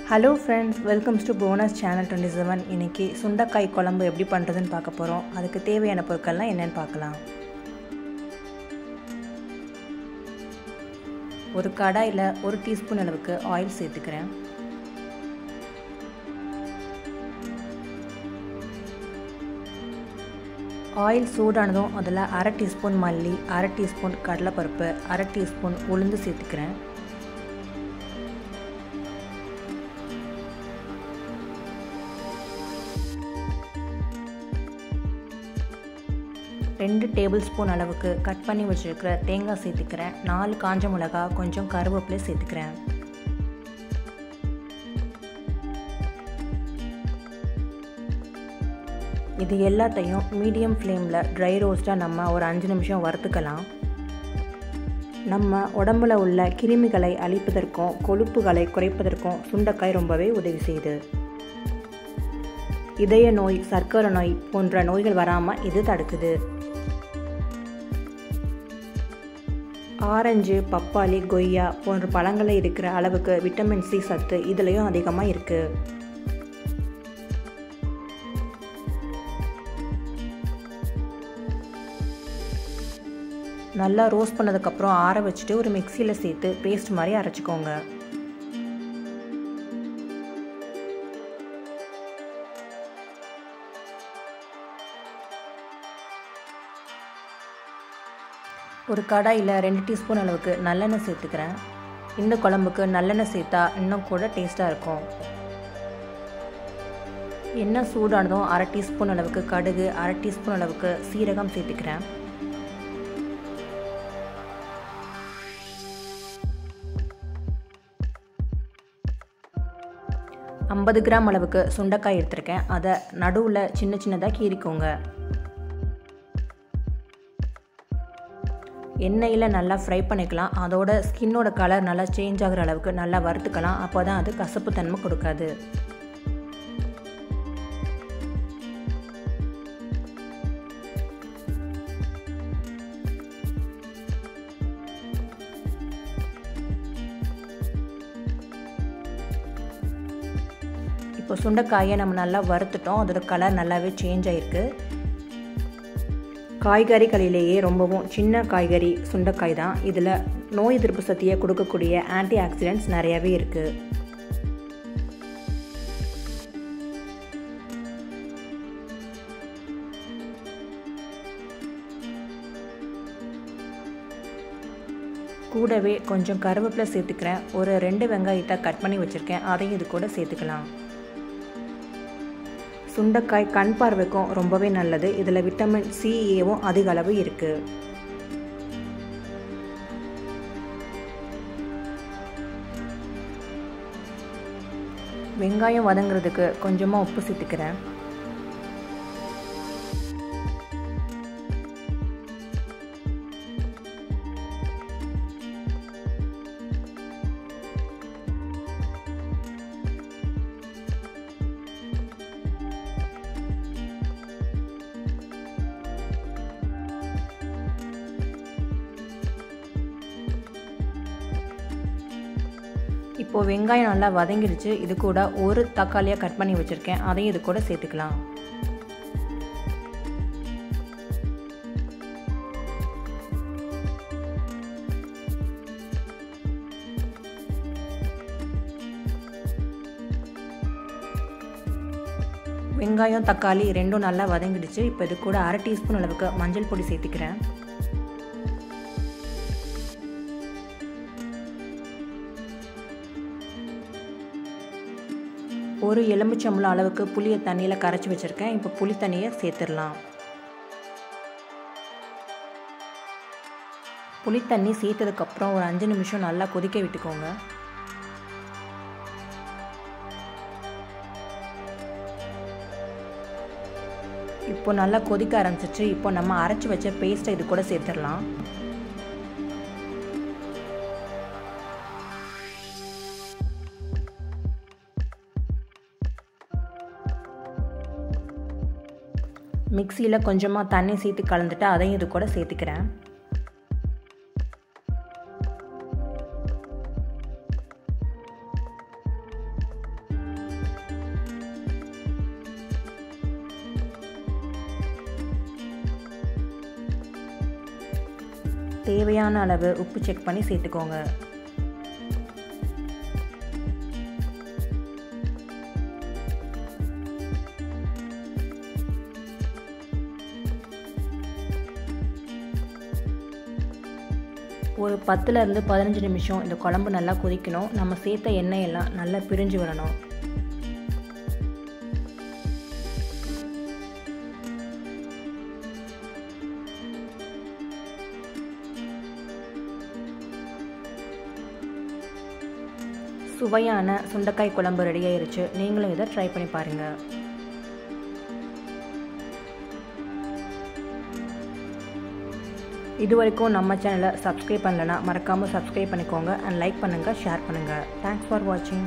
Hello friends, welcome to Bhuvana channel 27. இன்னைக்கு சுண்டைக்காய் குழம்பு எப்படி பண்றதுன்னு பார்க்க போறோம். அதுக்கு தேவையான பொருட்கள்லாம் என்னன்னு பார்க்கலாம். ஒரு கடாயில 1 டீஸ்பூன் அளவுக்கு ஆயில் சேர்த்துக்கிறேன். ஆயில் சூடானதும் அதில் 1/2 டீஸ்பூன் மல்லி, 1/2 டீஸ்பூன் கடலைப்பருப்பு, 1/2 டீஸ்பூன் உளுந்து சேர்த்துக்கிறேன். ரெண்டு டேபிள் ஸ்பூன் அளவுக்கு கட் பண்ணி வச்சிருக்கிற தேங்காய் சேர்த்துக்கிறேன். 4 காஞ்ச மிளகாய், கொஞ்சம் கருவேப்பிலை சேர்த்துக்கிறேன். இது எல்லாத்தையும் மீடியம் ஃப்ளேமில் ட்ரை ரோஸ்ட்டாக நம்ம ஒரு 5 நிமிஷம் வறுத்துக்கலாம். நம்ம உடம்புல உள்ள கிருமிகளை அழிப்பதற்கும் கொழுப்புகளை குறைப்பதற்கும் சுண்டைக்காய் ரொம்பவே உதவி செய்யுது. இதய நோய், சர்க்கரை நோய் போன்ற நோய்கள் வராமல் இது தடுக்குது. ஆரஞ்சு, பப்பாளி, கொய்யா போன்ற பழங்களில் இருக்கிற அளவுக்கு விட்டமின் சி சத்து இதுலேயும் அதிகமாக இருக்குது. நல்லா ரோஸ்ட் பண்ணதுக்கப்புறம் ஆற வச்சுட்டு ஒரு மிக்சியில் சேர்த்து பேஸ்ட் மாதிரி அரைச்சிக்கோங்க. ஒரு கடாயில் 2 டீஸ்பூன் அளவுக்கு நல்லெண்ணெய் சேர்த்துக்கிறேன். இந்த குழம்புக்கு நல்லெண்ணெய் சேர்த்தா இன்னும் கூட டேஸ்ட்டாக இருக்கும். எண்ணெய் சூடானதும் 1/2 டீஸ்பூன் அளவுக்கு கடுகு, 1/2 டீஸ்பூன் அளவுக்கு சீரகம் சேர்த்துக்கிறேன். $50 கிராம் அளவுக்கு சுண்டைக்காய் எடுத்திருக்கேன். அதை நடுவில் சின்ன சின்னதாக கீறிக்கோங்க. எண்ணெயில் நல்லா ஃப்ரை பண்ணிக்கலாம். அதோட ஸ்கின்னோட கலர் நல்லா சேஞ்ச் ஆகிற அளவுக்கு நல்லா வறுத்துக்கலாம். அப்போ தான் அது கசப்பு தன்மை கொடுக்காது. இப்போ சுண்டைக்காயை நம்ம நல்லா வறுத்துட்டோம். அதோட கலர் நல்லாவே சேஞ்ச் ஆகிருக்கு. காய்கறிகளிலேயே ரொம்பவும் சின்ன காய்கறி சுண்டைக்காய் தான். இதில் நோய் எதிர்ப்பு சக்தியை கொடுக்கக்கூடிய ஆன்டி ஆக்சிடென்ட்ஸ் நிறையாவே இருக்குது. கூடவே கொஞ்சம் கருவேப்பிலை சேர்த்துக்கிறேன். ஒரு 2 வெங்காயத்தை கட் பண்ணி வச்சுருக்கேன். அதையும் இது கூட சேர்த்துக்கலாம். சுண்டைக்காய் கண் பார்வைக்கும் ரொம்பவே நல்லது. இதில் விட்டமின் சி, ஏவும் அதிக அளவு இருக்குது. வெங்காயம் வதங்குறதுக்கு கொஞ்சமாக உப்பு சேர்த்துக்கிறேன். இப்போது வெங்காயம் நல்லா வதங்கிடுச்சு. இது கூட ஒரு தக்காளியாக கட் பண்ணி வச்சுருக்கேன். அதையும் இது கூட சேர்த்துக்கலாம். வெங்காயம், தக்காளி ரெண்டும் நல்லா வதங்கிடுச்சு. இப்போ இது கூட 1/2 டீஸ்பூன் அளவுக்கு மஞ்சள் பொடி சேர்த்துக்கிறேன். ஒரு எலுமிச்சம்பழம் அளவுக்கு புளியை தண்ணியில் கரைச்சி வச்சுருக்கேன். இப்போ புளி தண்ணியை சேர்த்துடலாம். புளி தண்ணி சேர்த்ததுக்கப்புறம் ஒரு 5 நிமிஷம் நல்லா கொதிக்க விட்டுக்கோங்க. இப்போ நல்லா கொதிக்க ஆரம்பிச்சிச்சு. இப்போ நம்ம அரைச்சி வச்ச பேஸ்ட்டை இது கூட சேர்த்துடலாம். மிக்சியில் கொஞ்சமாக தண்ணி சேர்த்து கலந்துட்டு அதையும் இது கூட சேர்த்துக்கிறேன். தேவையான அளவு உப்பு செக் பண்ணி சேர்த்துக்கோங்க. ஒரு 10லேருந்து 15 நிமிஷம் இந்த குழம்பு நல்லா கொதிக்கணும். நம்ம சேர்த்த எண்ணெயெல்லாம் நல்லா பிரிஞ்சு வரணும். சுவையான சுண்டைக்காய் குழம்பு ரெடி ஆயிருச்சு. நீங்களும் இதை ட்ரை பண்ணி பாருங்கள். இது வரைக்கும் நம்ம சேனலை சப்ஸ்கிரைப் பண்ணலனா மறக்காமல் சப்ஸ்கிரைப் பண்ணிக்கோங்க. அண்ட் லைக் பண்ணுங்கள், ஷேர் பண்ணுங்கள். தேங்க்ஸ் ஃபார் வாட்சிங்.